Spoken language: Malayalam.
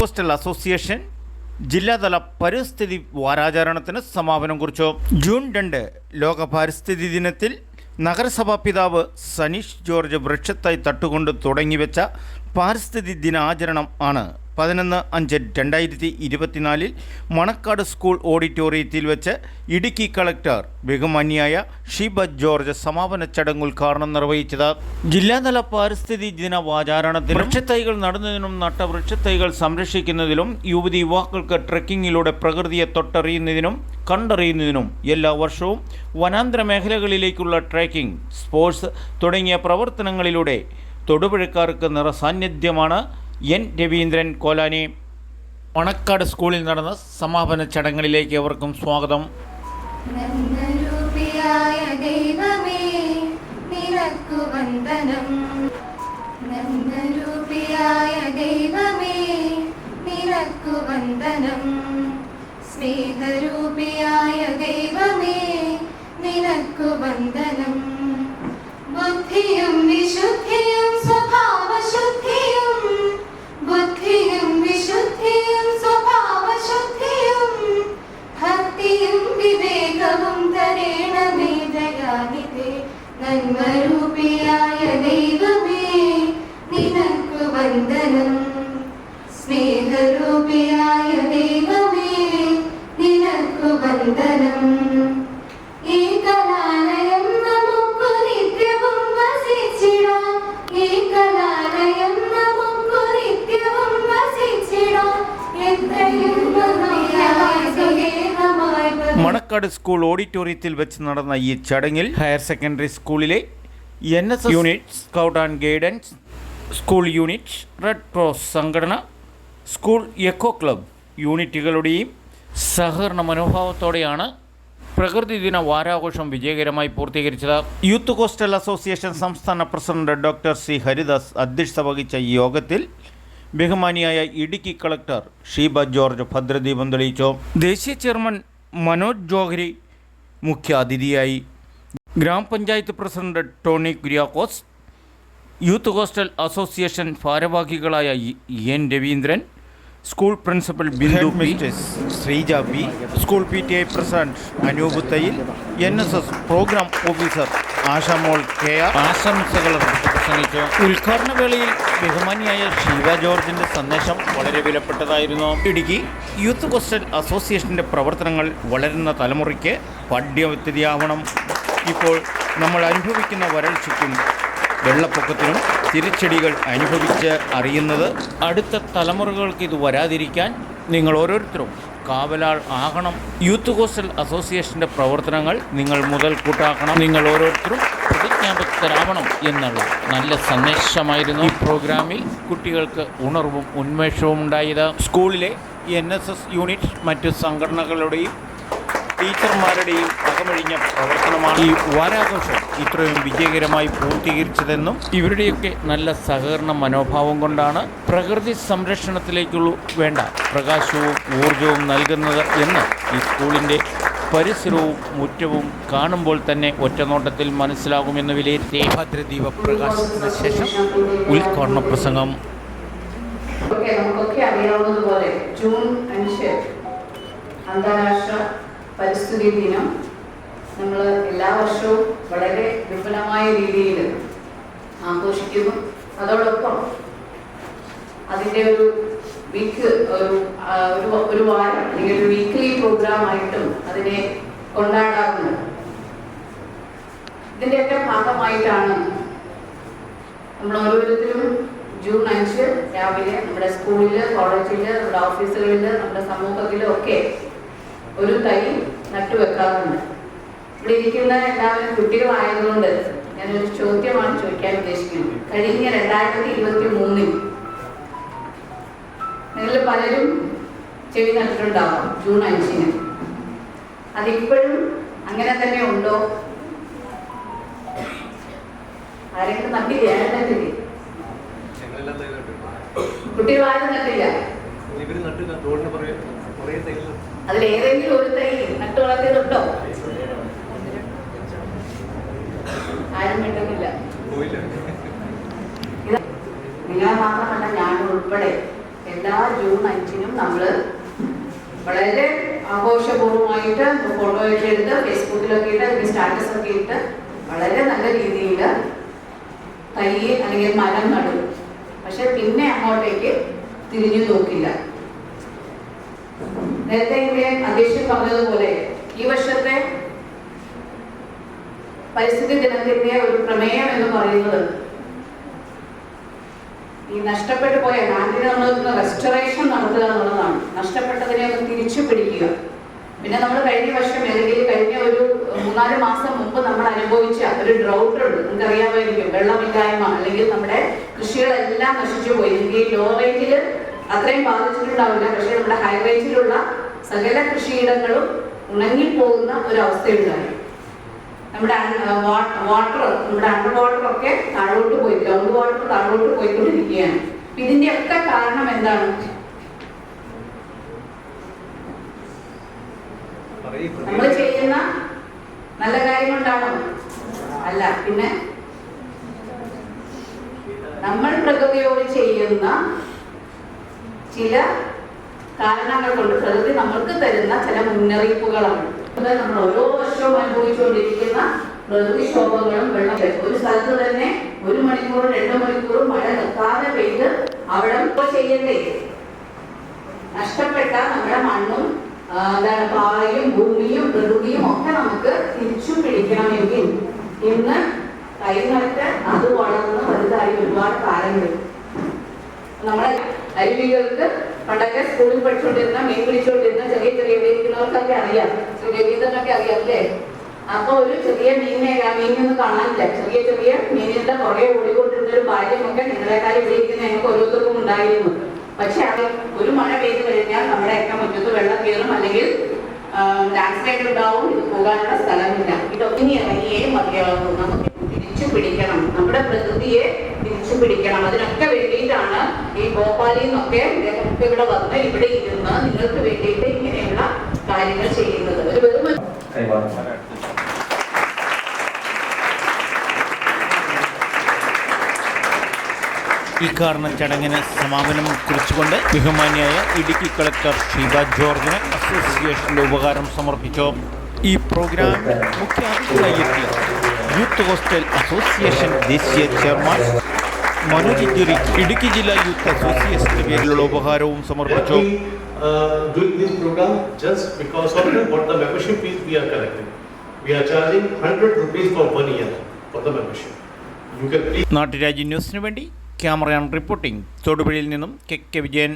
കോസ്റ്റൽ അസോസിയേഷൻ ജില്ലാതല പരിസ്ഥിതി വാരാചരണത്തിന് സമാപനം കുറിച്ചു. ജൂൺ 2 ലോക പരിസ്ഥിതി ദിനത്തിൽ നഗരസഭാ പിതാവ് സനീഷ് ജോർജ് വൃക്ഷത്തൈ തട്ടുകൊണ്ട് തുടങ്ങിവെച്ച പരിസ്ഥിതി ദിനാചരണം ആണ് 11/5/2024 മണക്കാട് സ്കൂൾ ഓഡിറ്റോറിയത്തിൽ വെച്ച് ഇടുക്കി കളക്ടർ ബഹുമാന്യായ ഷീബ ജോർജ് സമാപന ചടങ്ങ് ഉദ്ഘാടനം നിർവഹിച്ചത്. ജില്ലാതല പരിസ്ഥിതി ദിന വാചാരണത്തിലും വൃക്ഷത്തൈകൾ നടുന്നതിനും നട്ട വൃക്ഷത്തൈകൾ സംരക്ഷിക്കുന്നതിലും യുവാക്കൾക്ക് ട്രെക്കിങ്ങിലൂടെ പ്രകൃതിയെ തൊട്ടറിയുന്നതിനും കണ്ടറിയുന്നതിനും എല്ലാ വർഷവും വനാന്തര മേഖലകളിലേക്കുള്ള ട്രെക്കിംഗ്, സ്പോർട്സ് തുടങ്ങിയ പ്രവർത്തനങ്ങളിലൂടെ തൊടുപുഴക്കാർക്ക് നിറസാന്നിധ്യമാണ് എൻ രവീന്ദ്രൻ കോലാനി. മണക്കാട് സ്കൂളിൽ നടന്ന സമാപന ചടങ്ങിലേക്ക് അവർക്കും സ്വാഗതം. സ്നേഹരൂപിയായ ദൈവമേ നിനക്കു വന്ദനം. ബുദ്ധിയും വിശുദ്ധിയും സ്വഭാവശുദ്ധിയും, ബുദ്ധിയും വിശുദ്ധിയും സ്വഭാവശുദ്ധിയും, ഭക്തിയും വിവേകവും തരേണമേ ദയാനിധേ. നന്മരൂപിയായ ദൈവമേ നിനക്കു വന്ദനം. സ്നേഹരൂപിയായ ദൈവമേ നിനക്കു വന്ദനം. ഏകലാലയം നമുക്കു നിത്യവും വസിച്ചിടാം, ഏകലാലയം നമുക്കു നിത്യവും വസിച്ചിടാം. എത്രയും മണക്കാട് സ്കൂൾ ഓഡിറ്റോറിയത്തിൽ വെച്ച് നടന്ന ഈ ചടങ്ങിൽ ഹയർ സെക്കൻഡറി സ്കൂളിലെ NSS unit, scout and guidance school unit, red cross സംഘടന, സ്കൂൾ എക്കോ ക്ലബ് യൂണിറ്റുകളുടെയും സഹകരണ മനോഭാവത്തോടെയാണ് പ്രകൃതി ദിന വാരാഘോഷം വിജയകരമായി പൂർത്തീകരിച്ചത്. യൂത്ത് കോസ്റ്റൽ അസോസിയേഷൻ സംസ്ഥാന പ്രസിഡന്റ് ഡോക്ടർ സി ഹരിദാസ് അധ്യക്ഷത വഹിച്ച ഈ യോഗത്തിൽ ബഹുമാനിയായ ഇടുക്കി കളക്ടർ ഷീബ ജോർജ് ഭദ്രദീപം തെളിയിച്ചു. ദേശീയ ചെയർമാൻ മനോജ് ജോഹരി മുഖ്യാതിഥിയായി. ഗ്രാമപഞ്ചായത്ത് president Tony Kuriakose, youth coastal association ഭാരവാഹികളായ N Ravindran, school principal Bindu P, Sreeja P, school PTA president Anoop Thayyil, NSS program officer Ashamol KR ആശംസകൾ പ്രസംഗിച്ചു. ഉദ്ഘാടന വേളയിൽ ബഹുമാനിയായ ഷീബ ജോർജിൻ്റെ സന്ദേശം വളരെ വിലപ്പെട്ടതായിരുന്നു. ഇടുക്കി യൂത്ത് കോസ്റ്റൽ അസോസിയേഷൻ്റെ പ്രവർത്തനങ്ങൾ വളരുന്ന തലമുറയ്ക്ക് പാഠ്യപദ്ധതിയാവണം. ഇപ്പോൾ നമ്മൾ അനുഭവിക്കുന്ന വരൾച്ചയ്ക്കും വെള്ളപ്പൊക്കത്തിനും തിരിച്ചടികൾ അനുഭവിച്ച് അറിയുന്നത് അടുത്ത തലമുറകൾക്ക് ഇത് വരാതിരിക്കാൻ നിങ്ങൾ ഓരോരുത്തരും കാവലാൾ ആകണം. യൂത്ത് കോസ്റ്റൽ അസോസിയേഷൻ്റെ പ്രവർത്തനങ്ങൾ നിങ്ങൾ മുതൽ കൂട്ടാക്കണം. നിങ്ങൾ ഓരോരുത്തരും പ്രതിജ്ഞാബദ്ധരാവണം എന്നുള്ള നല്ല സന്ദേശമായിരുന്നു ഈ പ്രോഗ്രാമിൽ കുട്ടികൾക്ക് ഉണർവും ഉന്മേഷവും ഉണ്ടായത്. സ്കൂളിലെ NSS യൂണിറ്റ് മറ്റ് സംഘടനകളുടെയും ടീച്ചർമാരുടെയും അകമഴിഞ്ഞ പ്രവർത്തനമാണ് ഈ വാരാഘോഷം ഇത്രയും വിജയകരമായി പൂർത്തീകരിച്ചതെന്നും ഇവരുടെയൊക്കെ നല്ല സഹകരണ മനോഭാവം കൊണ്ടാണ് പ്രകൃതി സംരക്ഷണത്തിലേക്കുള്ള വേണ്ട പ്രകാശവും ഊർജവും നൽകുന്നത് എന്ന് ഈ സ്കൂളിൻ്റെ പരിസരവും മുറ്റവും കാണുമ്പോൾ തന്നെ ഒറ്റനോട്ടത്തിൽ മനസ്സിലാകുമെന്ന് വിലയിരുത്തി. ഭദ്രദീപ പ്രകാശത്തിന് ശേഷം ഉദ്ഘാടന പ്രസംഗം. നമുക്കൊക്കെ അറിയാവുന്നതുപോലെ ജൂൺ 5 അന്താരാഷ്ട്ര പരിസ്ഥിതി ദിനം നമ്മൾ എല്ലാ വർഷവും വളരെ വിപുലമായ രീതിയിൽ ആഘോഷിക്കുന്നു. അതോടൊപ്പം അതിൻ്റെ ഒരു വീക്ക് ഒരു വാരം അല്ലെങ്കിൽ ഒരു വീക്ക്ലി പ്രോഗ്രാം ആയിട്ടും അതിനെ കൊണ്ടാടാറുണ്ട്. ഇതിൻ്റെയൊക്കെ ഭാഗമായിട്ടാണ് നമ്മൾ ഓരോരുത്തരും ജൂൺ 5 രാവിലെ നമ്മുടെ സ്കൂളിൽ, കോളേജിൽ, നമ്മുടെ ഓഫീസുകളിൽ, നമ്മുടെ സമൂഹത്തിലും ഒക്കെ ഒരു തൈ നട്ടുവെക്കാറുണ്ട്. ഇവിടെ ഇരിക്കുന്ന എല്ലാവരും കുട്ടികളായതുകൊണ്ട് ഞാനൊരു ചോദ്യമാണ് ചോദിക്കാൻ ഉദ്ദേശിക്കുന്നത്. കഴിഞ്ഞ 2023 നിങ്ങൾ പലരും ചെടി നട്ടിട്ടുണ്ടാവും ജൂൺ 5. അതിപ്പോഴും അങ്ങനെ തന്നെ ഉണ്ടോ? ആരെങ്കിലും നട്ടില്ല? നട്ടില്ലേ? കുട്ടികളാരും നട്ടില്ല. അതിലേതെങ്കിലും ഒരു തൈ നട്ടു വളർത്തിയതുണ്ടോ? ആരും മിണ്ടുന്നില്ല. നിങ്ങളെ മാത്രമല്ല, ഞാൻ ഉൾപ്പെടെ എല്ലാ ജൂൺ 5-നും നമ്മൾ വളരെ ആഘോഷപൂർവ്വമായിട്ട് ഫോട്ടോയൊക്കെ എടുത്ത് ഫേസ്ബുക്കിലൊക്കെ ഇട്ട് അല്ലെങ്കിൽ സ്റ്റാറ്റസ് ഒക്കെ ഇട്ട് വളരെ നല്ല രീതിയിൽ തൈ അല്ലെങ്കിൽ മരം നടും. പക്ഷെ പിന്നെ അങ്ങോട്ടേക്ക് തിരിഞ്ഞു നോക്കില്ല. നേരത്തെ ഇവിടെ അധ്യക്ഷൻ പറഞ്ഞതുപോലെ ഈ വർഷത്തെ പരിസ്ഥിതി ദിനത്തിന്റെ ഒരു പ്രമേയം എന്ന് പറയുന്നത് ഈ നഷ്ടപ്പെട്ടു പോയ ലാൻഡിനെ നമ്മൾ റെസ്റ്റോറേഷൻ നടത്തുക എന്നുള്ളതാണ്. നഷ്ടപ്പെട്ടതിനെ ഒന്ന് തിരിച്ചു പിടിക്കുക. പിന്നെ നമ്മൾ കഴിഞ്ഞ വർഷം അല്ലെങ്കിൽ കഴിഞ്ഞ ഒരു 3-4 മാസം മുമ്പ് നമ്മൾ അനുഭവിച്ച ഒരു ഡ്രൗട്ട് ഉണ്ട്, നിങ്ങൾക്ക് അറിയാമായിരിക്കും. വെള്ളമില്ലായ്മ അല്ലെങ്കിൽ നമ്മുടെ കൃഷികളെല്ലാം നശിച്ചു പോയി. ഈ ലോ റേഞ്ചിൽ അത്രയും ബാധിച്ചിട്ടുണ്ടാവില്ല, പക്ഷെ നമ്മുടെ ഹൈ റേഞ്ചിലുള്ള സകല കൃഷിയിടങ്ങളും ഉണങ്ങിപ്പോകുന്ന ഒരു അവസ്ഥയുണ്ടായി. നമ്മുടെ വാട്ടർ, നമ്മുടെ അണ്ടർ വാട്ടർ ഒക്കെ താഴോട്ട് പോയി, ഗ്രൗണ്ട് വാട്ടർ താഴോട്ട് പോയിക്കൊണ്ടിരിക്കുകയാണ്. ഇതിന്റെ ഒക്കെ കാരണം എന്താണ്? നമ്മൾ ചെയ്യുന്ന നല്ല കാര്യം കൊണ്ടാണോ? അല്ല. പിന്നെ നമ്മൾ പ്രകൃതിയോട് ചെയ്യുന്ന ചില കാരണങ്ങൾ കൊണ്ട് പ്രകൃതി നമ്മൾക്ക് തരുന്ന ചില മുന്നറിയിപ്പുകളാണ്. നമ്മൾ ഓരോ വർഷവും അനുഭവിച്ചുകൊണ്ടിരിക്കുന്ന പ്രകൃതിക്ഷോഭങ്ങളും വെള്ളം. ഒരു സ്ഥലത്ത് തന്നെ 1 മണിക്കൂറും 2 മണിക്കൂറും മഴ നിർത്താതെ പെയ്ത് അവിടെ ചെയ്യണ്ടേ? നഷ്ടപ്പെട്ട നമ്മുടെ മണ്ണും എന്താണ് പാറയും ഭൂമിയും പ്രകൃതിയും ഒക്കെ നമുക്ക് തിരിച്ചു പിടിക്കണമെങ്കിൽ ഇന്ന് കൈ നട്ട് അത് വളർന്ന് വലുതായി ഒരുപാട് കാലങ്ങൾ. നമ്മളെ അരുവികൾക്ക് പണ്ടൊക്കെ സ്കൂളിൽ പഠിച്ചുകൊണ്ടിരുന്ന മീൻ പിടിച്ചുകൊണ്ടിരുന്ന ചെറിയ ഇരിക്കുന്നവർക്കൊക്കെ അറിയാം, രവീന്ദ്രനൊക്കെ അറിയാം അല്ലേ? അപ്പൊ ഒരു ചെറിയ മീനൊന്നും കാണാനില്ല. ചെറിയ മീനിന്റെ പുറകെ ഓടിക്കൊണ്ടിരുന്ന ഒരു ഭാര്യമൊക്കെ നിങ്ങളെക്കാളും ഇവിടെ ഇരിക്കുന്ന ഞങ്ങൾക്ക് ഓരോരുത്തർക്കും ഉണ്ടായിരുന്നു. പക്ഷെ അത് ഒരു മഴ പെയ്തു കഴിഞ്ഞാൽ നമ്മുടെയൊക്കെ മുറ്റത്ത് വെള്ളം കയറും, അല്ലെങ്കിൽ ലാൻഡ് സ്ലൈഡ് ഉണ്ടാവും, ഇത് പോകാനുള്ള സ്ഥലമില്ല. ഇതൊക്കെ ഇനി ഇറങ്ങിയേ മതിയാകും. നമുക്ക് തിരിച്ചു പിടിക്കണം, നമ്മുടെ പ്രകൃതിയെ തിരിച്ചു പിടിക്കണം. അതിനൊക്കെ വേണ്ടിയിട്ടാണ് ഈ ഭോപ്പാലിൽ നിന്നൊക്കെ ഇദ്ദേഹമൊക്കെ ഇവിടെ വന്ന് ഇവിടെ ഇരുന്ന് നിങ്ങൾക്ക് വേണ്ടിയിട്ട് ഇങ്ങനെയുള്ള കാര്യങ്ങൾ ചെയ്യുന്നത്. ഒരു വെറും ഈ കാരണ ചടങ്ങിന് സമാപനം കുറിച്ചുകൊണ്ട് ബഹുമാന്യായ ഇടുക്കി കളക്ടർ ഷീബ ജോർജിന് അസോസിയേഷന്റെ ഉപകാരം സമർപ്പിച്ചു. ഈ പ്രോഗ്രാം മുഖ്യാതിഥിയായി യൂത്ത് ഹോസ്റ്റൽ അസോസിയേഷൻ ദേശീയ ചെയർമാൻ മനോജ് ജെറി ഇടുക്കി ജില്ലാ യൂത്ത് അസോസിയേഷന്റെ പേരിലുള്ള ഉപഹാരവും സമർപ്പിച്ചു. Doing this program just because of what the membership fees we are collecting. We are charging 100 rupees for 1 year for the membership. You can please. നാട്ടുരാജ്യ ന്യൂസിനു വേണ്ടി ക്യാമറ റിപ്പോർട്ടിംഗ് തൊടുപുഴയിൽ നിന്നും കെ വിജയൻ.